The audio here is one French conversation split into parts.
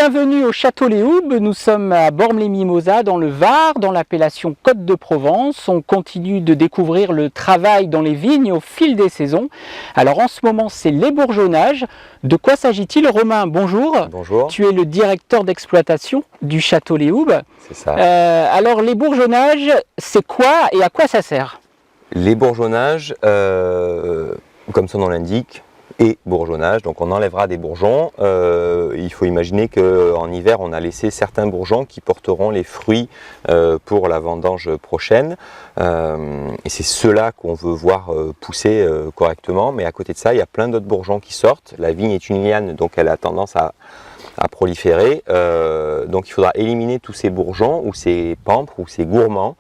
Bienvenue au Château Les Houbes, nous sommes à Bormes-les-Mimosas dans le Var, dans l'appellation Côte de Provence. On continue de découvrir le travail dans les vignes au fil des saisons. Alors en ce moment c'est les bourgeonnages. De quoi s'agit-il? Romain, bonjour. Bonjour. Tu es le directeur d'exploitation du Château Les Houbes. C'est ça. Alors les bourgeonnages, c'est quoi et à quoi ça sert? Les bourgeonnages, comme son nom l'indique, et bourgeonnage, donc on enlèvera des bourgeons. Il faut imaginer qu'en hiver on a laissé certains bourgeons qui porteront les fruits pour la vendange prochaine, et c'est ceux-là qu'on veut voir pousser correctement. Mais à côté de ça, il y a plein d'autres bourgeons qui sortent. La vigne est une liane, donc elle a tendance à proliférer, donc il faudra éliminer tous ces bourgeons ou ces pampres ou ces gourmands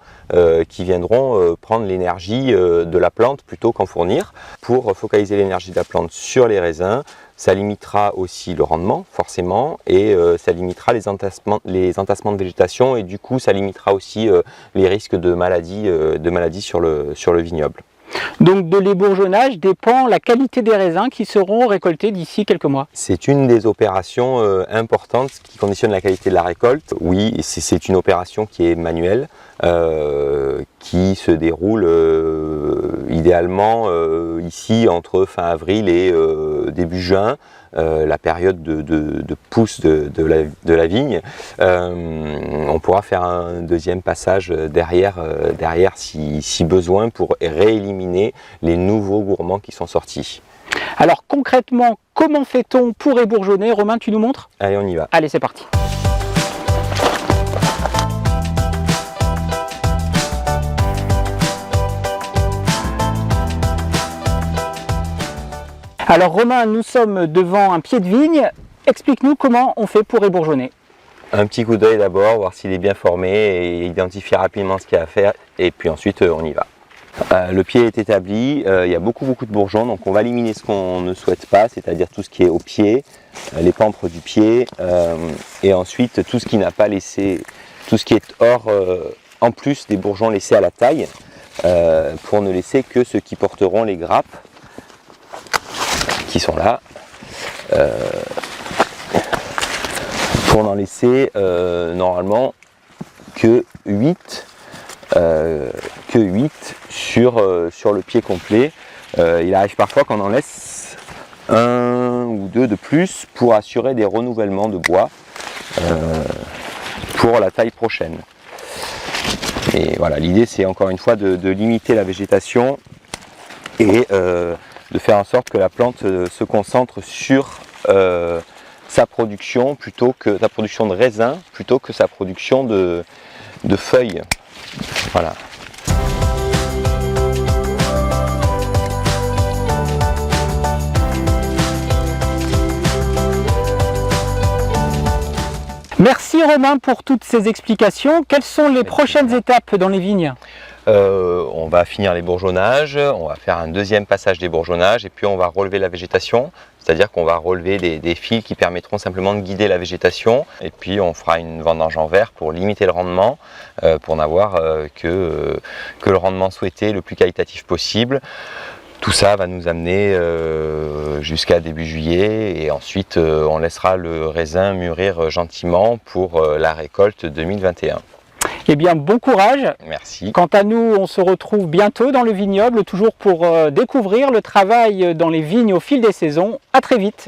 qui viendront prendre l'énergie de la plante plutôt qu'en fournir. Pour focaliser l'énergie de la plante sur les raisins, ça limitera aussi le rendement forcément, et ça limitera les entassements de végétation, et du coup ça limitera aussi les risques de maladies sur le vignoble. Donc de l'ébourgeonnage dépend la qualité des raisins qui seront récoltés d'ici quelques mois. C'est une des opérations importantes qui conditionne la qualité de la récolte. Oui, c'est une opération qui est manuelle, qui se déroule idéalement ici entre fin avril et début juin. La période de pousse de la vigne. On pourra faire un deuxième passage derrière si besoin, pour rééliminer les nouveaux gourmands qui sont sortis. Alors concrètement, comment fait-on pour ébourgeonner? Romain, tu nous montres? Allez, on y va. Allez, c'est parti. Alors Romain, nous sommes devant un pied de vigne. Explique-nous comment on fait pour ébourgeonner. Un petit coup d'œil d'abord, voir s'il est bien formé et identifier rapidement ce qu'il y a à faire, et puis ensuite on y va. Le pied est établi, il y a beaucoup de bourgeons, donc on va éliminer ce qu'on ne souhaite pas, c'est-à-dire tout ce qui est au pied, les pampres du pied, et ensuite tout ce qui n'a pas laissé, tout ce qui est hors, en plus des bourgeons laissés à la taille, pour ne laisser que ceux qui porteront les grappes, qui sont là, pour n'en laisser normalement que 8 sur le pied complet. Il arrive parfois qu'on en laisse un ou deux de plus pour assurer des renouvellements de bois pour la taille prochaine. Et voilà, l'idée c'est encore une fois de limiter la végétation et de faire en sorte que la plante se concentre sur sa production, plutôt que sa production de raisins, plutôt que sa production de feuilles. Voilà. Merci Romain pour toutes ces explications. Quelles sont les prochaines étapes dans les vignes? On va finir les bourgeonnages, on va faire un deuxième passage des bourgeonnages, et puis on va relever la végétation, c'est-à-dire qu'on va relever des fils qui permettront simplement de guider la végétation, et puis on fera une vendange en verre pour limiter le rendement, pour n'avoir que le rendement souhaité, le plus qualitatif possible. Tout ça va nous amener jusqu'à début juillet, et ensuite on laissera le raisin mûrir gentiment pour la récolte 2021. Eh bien, bon courage. Merci. Quant à nous, on se retrouve bientôt dans le vignoble, toujours pour découvrir le travail dans les vignes au fil des saisons. À très vite.